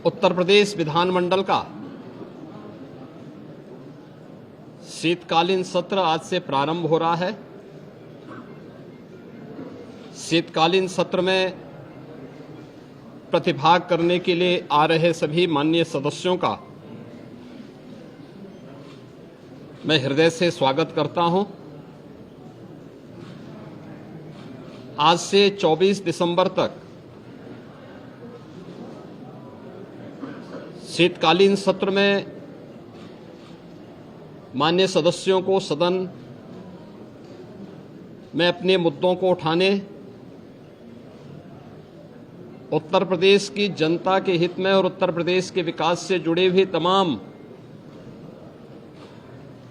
उत्तर प्रदेश विधानमंडल का शीतकालीन सत्र आज से प्रारंभ हो रहा है। शीतकालीन सत्र में प्रतिभाग करने के लिए आ रहे सभी माननीय सदस्यों का मैं हृदय से स्वागत करता हूं। आज से 24 दिसंबर तक शीतकालीन सत्र में माननीय सदस्यों को सदन में अपने मुद्दों को उठाने, उत्तर प्रदेश की जनता के हित में और उत्तर प्रदेश के विकास से जुड़े हुए तमाम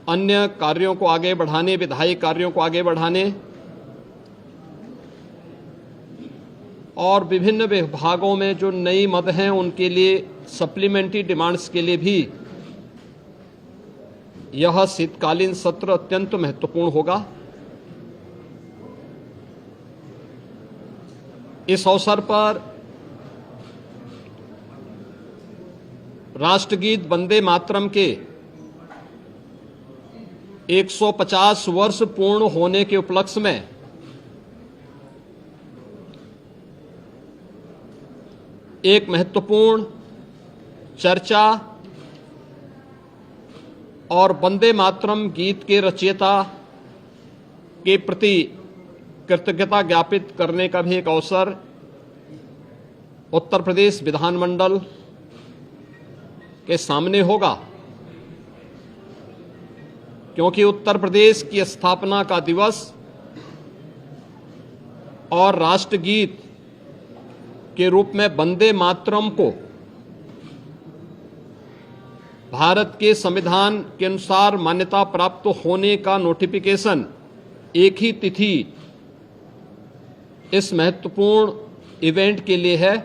अन्य कार्यों को आगे बढ़ाने, विधायी कार्यों को आगे बढ़ाने और विभिन्न विभागों में जो नई मद हैं उनके लिए सप्लीमेंट्री डिमांड्स के लिए भी यह शीतकालीन सत्र अत्यंत महत्वपूर्ण होगा। इस अवसर पर राष्ट्रगीत वंदे मातरम के 150 वर्ष पूर्ण होने के उपलक्ष्य में एक महत्वपूर्ण चर्चा और वंदे मातरम गीत के रचयिता के प्रति कृतज्ञता ज्ञापित करने का भी एक अवसर उत्तर प्रदेश विधानमंडल के सामने होगा, क्योंकि उत्तर प्रदेश की स्थापना का दिवस और राष्ट्रगीत के रूप में वंदे मातरम को भारत के संविधान के अनुसार मान्यता प्राप्त होने का नोटिफिकेशन एक ही तिथि इस महत्वपूर्ण इवेंट के लिए है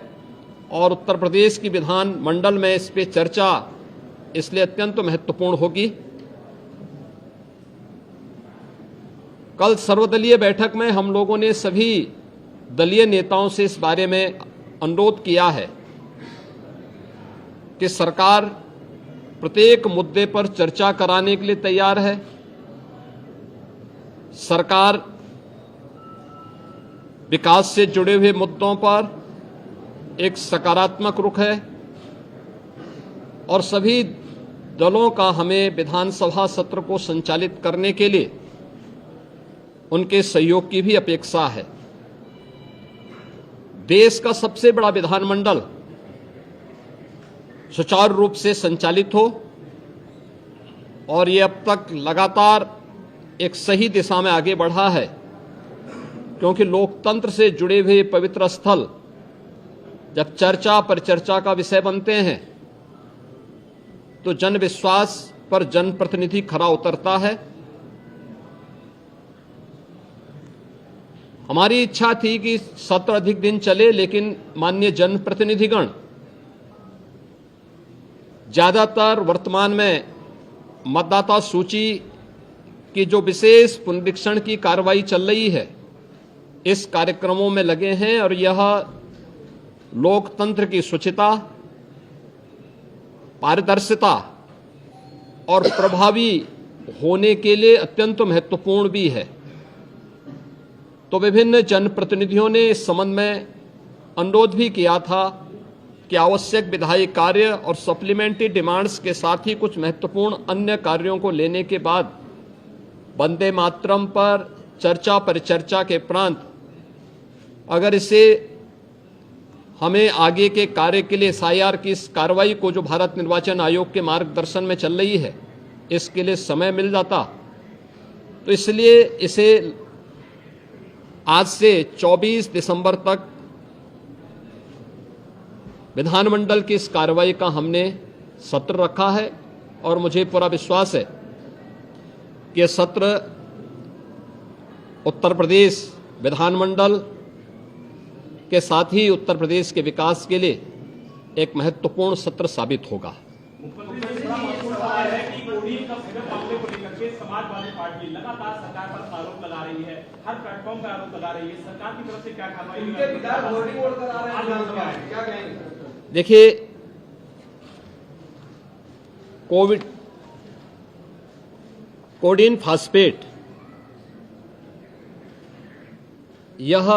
और उत्तर प्रदेश की विधान मंडल में इस पे चर्चा इसलिए अत्यंत महत्वपूर्ण होगी। कल सर्वदलीय बैठक में हम लोगों ने सभी दलीय नेताओं से इस बारे में अनुरोध किया है कि सरकार प्रत्येक मुद्दे पर चर्चा कराने के लिए तैयार है। सरकार विकास से जुड़े हुए मुद्दों पर एक सकारात्मक रुख है और सभी दलों का हमें विधानसभा सत्र को संचालित करने के लिए उनके सहयोग की भी अपेक्षा है। देश का सबसे बड़ा विधानमंडल सुचारू रूप से संचालित हो और ये अब तक लगातार एक सही दिशा में आगे बढ़ा है, क्योंकि लोकतंत्र से जुड़े हुए पवित्र स्थल जब चर्चा परिचर्चा का विषय बनते हैं तो जन विश्वास पर जनप्रतिनिधि खरा उतरता है। हमारी इच्छा थी कि सत्र अधिक दिन चले, लेकिन माननीय जनप्रतिनिधिगण ज्यादातर वर्तमान में मतदाता सूची की जो विशेष पुनरीक्षण की कार्रवाई चल रही है इस कार्यक्रमों में लगे हैं और यह लोकतंत्र की शुचिता, पारदर्शिता और प्रभावी होने के लिए अत्यंत महत्वपूर्ण भी है। तो विभिन्न जनप्रतिनिधियों ने इस संबंध में अनुरोध भी किया था कि आवश्यक विधायी कार्य और सप्लीमेंट्री डिमांड्स के साथ ही कुछ महत्वपूर्ण अन्य कार्यों को लेने के बाद वंदे मातरम पर चर्चा परिचर्चा के उपरांत अगर इसे हमें आगे के कार्य के लिए SIR की इस कार्रवाई को जो भारत निर्वाचन आयोग के मार्गदर्शन में चल रही है इसके लिए समय मिल जाता, तो इसलिए इसे आज से 24 दिसंबर तक विधानमंडल की इस कार्रवाई का हमने सत्र रखा है और मुझे पूरा विश्वास है कि यह सत्र उत्तर प्रदेश विधानमंडल के साथ ही उत्तर प्रदेश के विकास के लिए एक महत्वपूर्ण सत्र साबित होगा। समाजवादी पार्टी लगातार सरकार पर आरोप लगा रही है, हर प्लेटफॉर्म पर आरोप लगा रही है, सरकार की तरफ से क्या कार्रवाई? देखिए, कोडीन फास्फेट, यह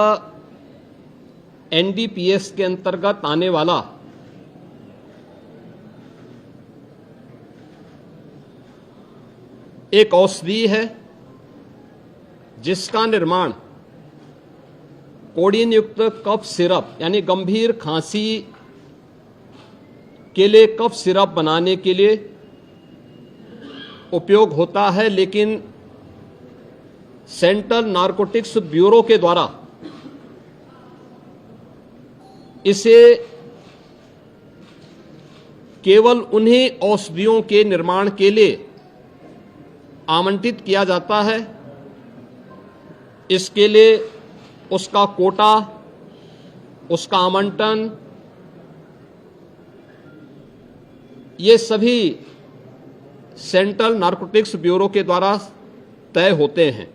एनडीपीएस के अंतर्गत आने वाला एक औषधि है जिसका निर्माण कोडीन युक्त कफ सिरप यानी गंभीर खांसी के लिए कफ सिरप बनाने के लिए उपयोग होता है, लेकिन सेंट्रल नारकोटिक्स ब्यूरो के द्वारा इसे केवल उन्हीं औषधियों के निर्माण के लिए आवंटित किया जाता है। इसके लिए उसका कोटा, उसका आवंटन, ये सभी सेंट्रल नारकोटिक्स ब्यूरो के द्वारा तय होते हैं।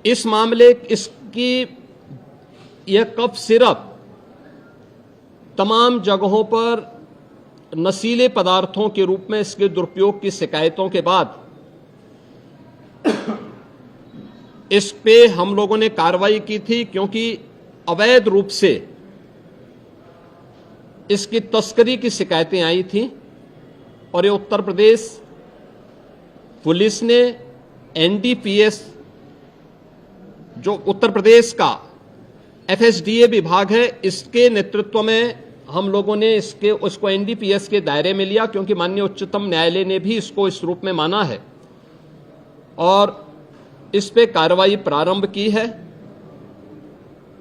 इस मामले इसकी यह कफ सिरप तमाम जगहों पर नशीले पदार्थों के रूप में इसके दुरुपयोग की शिकायतों के बाद इस पे हम लोगों ने कार्रवाई की थी, क्योंकि अवैध रूप से इसकी तस्करी की शिकायतें आई थी और ये उत्तर प्रदेश पुलिस ने एनडीपीएस, जो उत्तर प्रदेश का एफएसडीए विभाग है, इसके नेतृत्व में हम लोगों ने उसको एनडीपीएस के दायरे में लिया, क्योंकि माननीय उच्चतम न्यायालय ने भी इसको इस रूप में माना है और इस पे कार्रवाई प्रारंभ की है।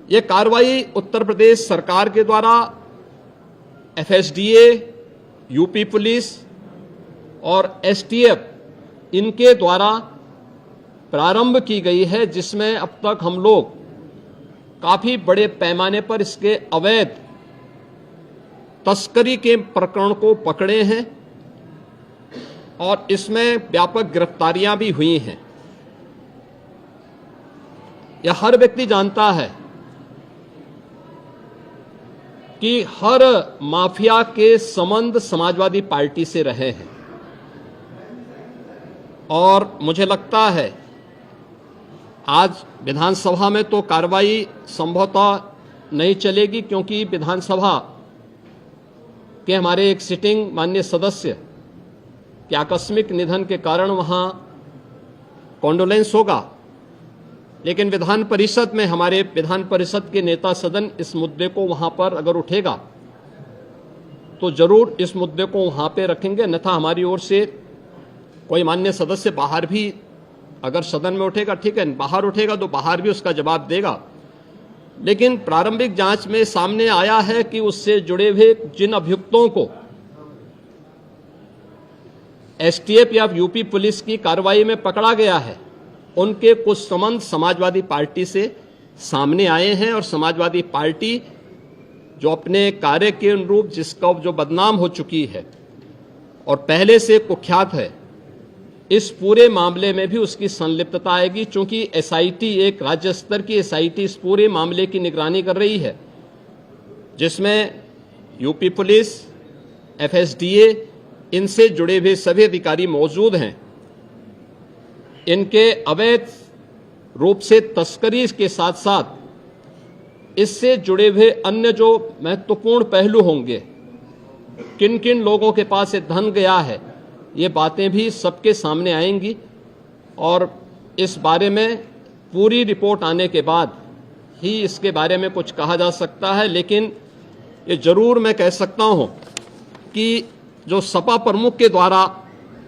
यह कार्रवाई उत्तर प्रदेश सरकार के द्वारा एफएसडीए, यूपी पुलिस और एसटीएफ इनके द्वारा प्रारंभ की गई है, जिसमें अब तक हम लोग काफी बड़े पैमाने पर इसके अवैध तस्करी के प्रकरण को पकड़े हैं और इसमें व्यापक गिरफ्तारियां भी हुई हैं। यह हर व्यक्ति जानता है कि हर माफिया के संबंध समाजवादी पार्टी से रहे हैं और मुझे लगता है आज विधानसभा में तो कार्रवाई संभवतः नहीं चलेगी, क्योंकि विधानसभा के हमारे एक सिटिंग माननीय सदस्य के आकस्मिक निधन के कारण वहां कॉन्डोलेंस होगा, लेकिन विधान परिषद में हमारे विधान परिषद के नेता सदन इस मुद्दे को वहां पर अगर उठेगा तो जरूर इस मुद्दे को वहां पे रखेंगे, अन्यथा हमारी ओर से कोई मान्य सदस्य बाहर भी अगर सदन में उठेगा ठीक है, बाहर उठेगा तो बाहर भी उसका जवाब देगा। लेकिन प्रारंभिक जांच में सामने आया है कि उससे जुड़े हुए जिन अभियुक्तों को एसटीएफ या यूपी पुलिस की कार्रवाई में पकड़ा गया है, उनके कुछ संबंध समाजवादी पार्टी से सामने आए हैं और समाजवादी पार्टी जो अपने कार्य के अनुरूप जिसका जो बदनाम हो चुकी है और पहले से कुख्यात है, इस पूरे मामले में भी उसकी संलिप्तता आएगी, चूंकि एसआईटी एक राज्य स्तर की एसआईटी इस पूरे मामले की निगरानी कर रही है, जिसमें यूपी पुलिस, एफएसडीए, इनसे जुड़े हुए सभी अधिकारी मौजूद हैं। इनके अवैध रूप से तस्करी के साथ साथ इससे जुड़े हुए अन्य जो महत्वपूर्ण पहलू होंगे, किन किन लोगों के पास ये धन गया है, ये बातें भी सबके सामने आएंगी और इस बारे में पूरी रिपोर्ट आने के बाद ही इसके बारे में कुछ कहा जा सकता है। लेकिन ये जरूर मैं कह सकता हूं कि जो सपा प्रमुख के द्वारा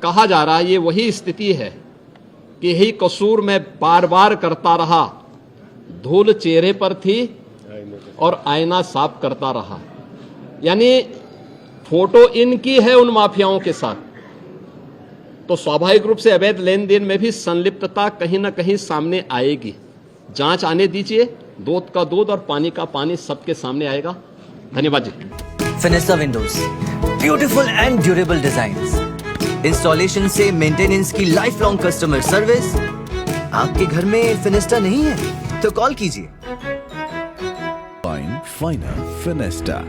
कहा जा रहा है, ये वही स्थिति है कि यही कसूर मैं बार बार करता रहा, धूल चेहरे पर थी और आईना साफ करता रहा। यानी फोटो इनकी है उन माफियाओं के साथ, तो स्वाभाविक रूप से अवैध लेन देन में भी संलिप्तता कहीं ना कहीं सामने आएगी। जांच आने दीजिए, दूध का दूध और पानी का पानी सबके सामने आएगा। धन्यवाद जी। Finista windows, beautiful and durable designs, installation से मेंटेनेंस की लाइफ लॉन्ग कस्टमर सर्विस। आपके घर में फिनिस्टा नहीं है तो कॉल कीजिए। फाइनर फिनिस्टा।